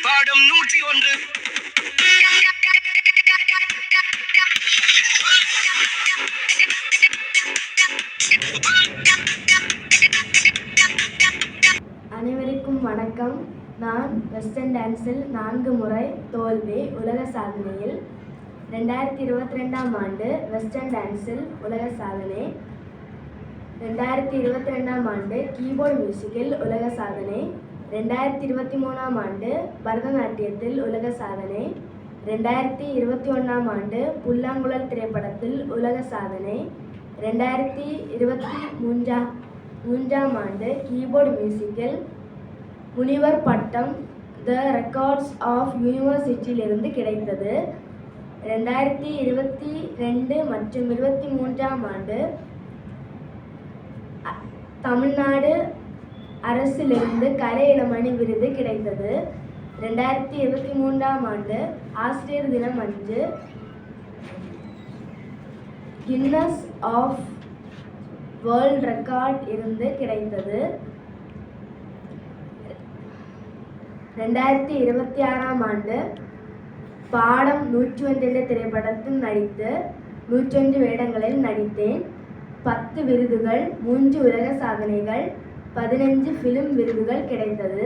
பாடம் 101. அனைவருக்கும் வணக்கம். நான் வெஸ்டர்ன் டான்ஸில் 4 முறை தோல்வி உலக சாதனையில் 2022ஆம் ஆண்டு வெஸ்டர்ன் டான்ஸில் உலக சாதனை, 2022ஆம் ஆண்டு கீபோர்டு மியூசிக்கில் உலக சாதனை, 2023ஆம் ஆண்டு பரதநாட்டியத்தில் உலக சாதனை, 2021ஆம் ஆண்டு புல்லாங்குழல் திரைப்படத்தில் உலக சாதனை, 2023ஆம் ஆண்டு கீபோர்டு மியூசிக்கில் முனிவர் பட்டம் த ரெக்கார்ட்ஸ் ஆஃப் யூனிவர்சிட்டியிலிருந்து கிடைத்தது. 2022 மற்றும் 2023ஆம் ஆண்டு தமிழ்நாடு அரசிலிருந்து கலை இளமணி விருது கிடைத்தது. 2023ஆம் ஆண்டு ஆசிரியர் தினம் அன்று கின்னஸ் ஆஃப் வேர்ல்ட் ரெக்கார்ட் இருந்து கிடைத்தது. 2026ஆம் ஆண்டு பாடம் 101 என்ற திரைப்படத்தில் நடித்து 101 வேடங்களில் நடித்தேன். 10 விருதுகள், 3 உலக சாதனைகள், 15 ஃபிலிம் விருதுகள் கிடைத்தது.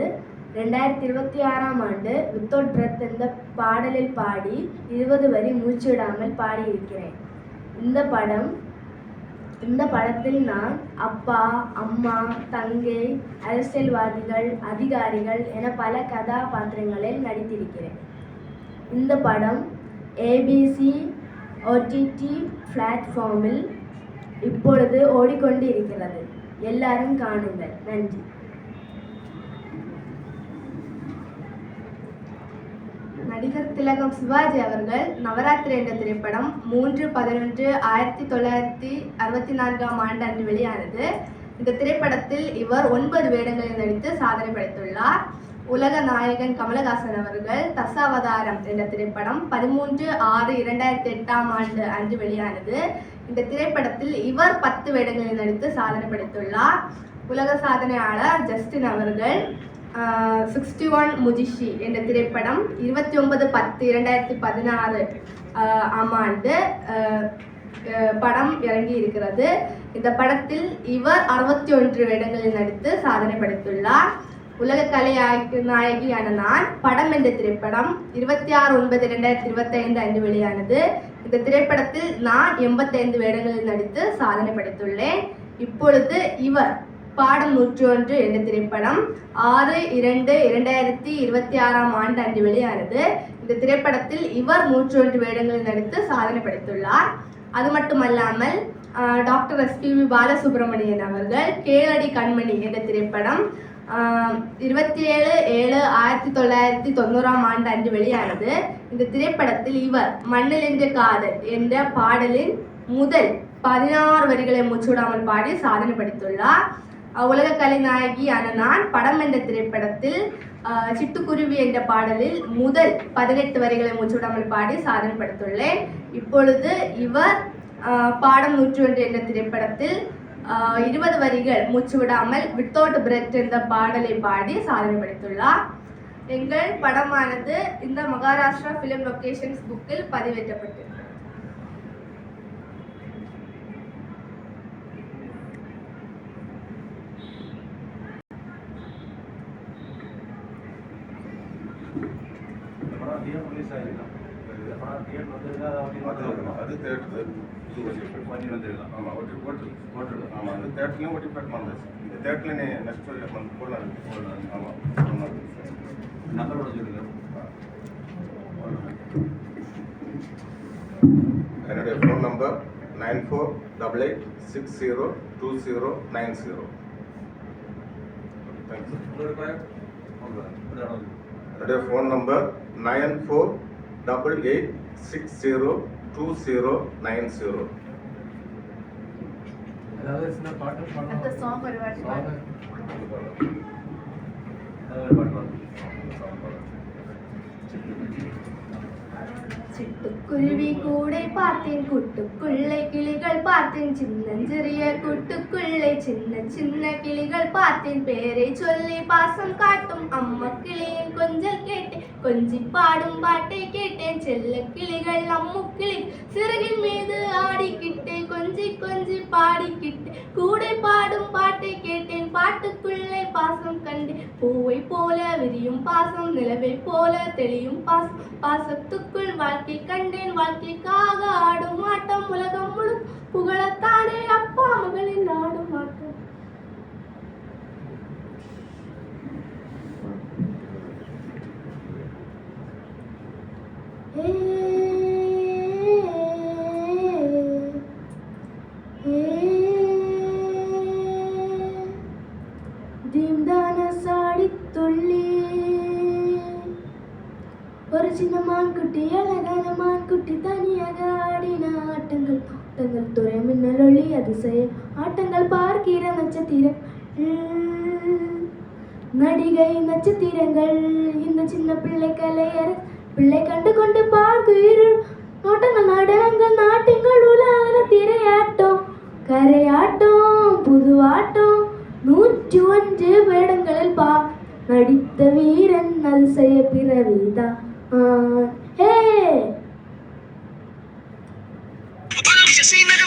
2026ஆம் ஆண்டு வித்தவுட் பிரெத் என்ற பாடலில் பாடி 20 வரி மூச்சு விடாமல் பாடியிருக்கிறேன். இந்த படத்தில் நான் அப்பா, அம்மா, தங்கை, அரசியல்வாதிகள், அதிகாரிகள் என பல கதாபாத்திரங்களில் நடித்திருக்கிறேன். இந்த படம் ABC OTT பிளாட்ஃபார்மில் இப்பொழுது ஓடிக்கொண்டு இருக்கிறது. எல்லாரும் காணுங்கள். நன்றி. நடிகர் திலகம் சிவாஜி அவர்கள் நவராத்திரி என்ற திரைப்படம் 3/11/1964ஆம் ஆண்டு அன்று வெளியானது. இந்த திரைப்படத்தில் இவர் 9 வேடங்களில் நடித்து சாதனை படைத்துள்ளார். உலக நாயகன் கமலஹாசன் அவர்கள் தசாவதாரம் என்ற திரைப்படம் 13/6/2008ஆம் ஆண்டு அன்று வெளியானது. இந்த திரைப்படத்தில் இவர் 10 வேடங்களில் நடித்து சாதனை படைத்துள்ளார். உலக சாதனையாளர் ஜஸ்டின் அவர்கள் 61 முஜிஷி என்ற திரைப்படம் 29/10/2016 ஆம் ஆண்டு படம் இறங்கி இருக்கிறது. இந்த படத்தில் இவர் 61 வேடங்களில் நடித்து சாதனை படைத்துள்ளார். உலக கலை நாயகியான நான் படம் என்ற திரைப்படம் 26/9/2025 அன்று வெளியானது. இந்த திரைப்படத்தில் நான் 85 வேடங்களில் நடித்து சாதனை படைத்துள்ளேன். இப்பொழுது இவர் பாடம் 101 என்ற திரைப்படம் 6/2/2026ஆம் ஆண்டு அன்று வெளியானது. இந்த திரைப்படத்தில் இவர் 101 வேடங்களில் நடித்து சாதனை படைத்துள்ளார். அது மட்டுமல்லாமல் டாக்டர் SPB பாலசுப்ரமணியன் அவர்கள் கேளடி கண்மணி என்ற திரைப்படம் 27/7/1990ஆம் ஆண்டு அன்று வெளியானது. இந்த திரைப்படத்தில் இவர் மண்ணில் என்ற காதல் என்ற பாடலின் முதல் 16 வரிகளை மூச்சுவிடாமல் பாடி சாதனை படைத்துள்ளார். உலக கலை நாயகியான நான் படம் என்ற திரைப்படத்தில் சிட்டுக்குருவி என்ற பாடலில் முதல் 18 வரிகளை மூச்சுவிடாமல் பாடி சாதனை படைத்துள்ளேன். இப்பொழுது இவர் பாடம் 101 என்ற திரைப்படத்தில் 20 வரிகள் மூச்சுவிடாமல் வித்தவுட் பிரெத் என்ற பாடலை பாடி சாதனை படைத்துள்ளார். எங்கள் படமானது இந்த மகாராஷ்டிரா ஃபிலிம் லொகேஷன்ஸ் புக்கில் பதிவேற்றப்பட்டிருக்கிறது. அது தேட்டர் பண்ணி வந்துடலாம். ஆமாம் ஒட்டி போட்டுருக்கோம். ஆமாம் அந்த தேட்டர்லையும் ஒட்டி பேட் பண்ணது. இந்த தேட்டர்ல நெக்ஸ்ட் போடலாம். ஆமாம் நம்பரோட சொல்லுங்க. என்னுடைய ஃபோன் நம்பர் 9488602090. என்னுடைய ஃபோன் நம்பர் 9488602090. சிட்டுக்குருவி கூடை பார்த்தேன், கூட்டுக்குள்ளே கிளிகள் பார்த்தேன், சின்னஞ்சிறிய கூட்டுக்குள்ளே சின்ன சின்ன கிளிகள் பார்த்தேன். பேரை சொல்லி பாசம் காட்டும் அம்மா கிளியின் கொஞ்சல் கேட்டேன், கொஞ்சி பாடும் பாட்டை கேட்டேன். செல்ல கிளிகள் அம்மு கிளி சிறகின் மீது ஆடிக்கிட்டே, கொஞ்சி கொஞ்சி பாடிக்கிட்டே கூடை பாடும் பாட்டை கேட்டேன். பாட்டுக்குள்ளே பாசம் கண்டேன், பூவை போல விரியும் பாசம், நிலவை போல தெளியும் பாசம். பாசத்துக்குள் வாழ்க்கை கண்டேன், வாழ்க்கைக்காக ஆடும் ஆட்டம், உலகம் முழு புகழத்தானே அப்பா மகளின் ஆடும் ஆட்டம். தீம்தான சாடி துள்ளி ஒரு சின்ன மான்குட்டி, அழகான மான்குட்டி தனியாக ஆடின ஆட்டங்கள். ஆட்டங்கள் துறை மின்னல் ஒளி அதிசய ஆட்டங்கள், பார்க்கிற நட்சத்திரம் நடிகை நட்சத்திரங்கள். இந்த சின்ன பிள்ளை கலையர் பிள்ளை கண்டு கொண்டு பார்க்கிறோம். நோட்டங்கள் நடனங்கள் நாட்டியங்கள் உலக திரையாட்டம், கரையாட்டம் புதுவாட்டம். 101 வேடங்களில் நடித்த வீரன் அதிசய பிறவிதான். Seen it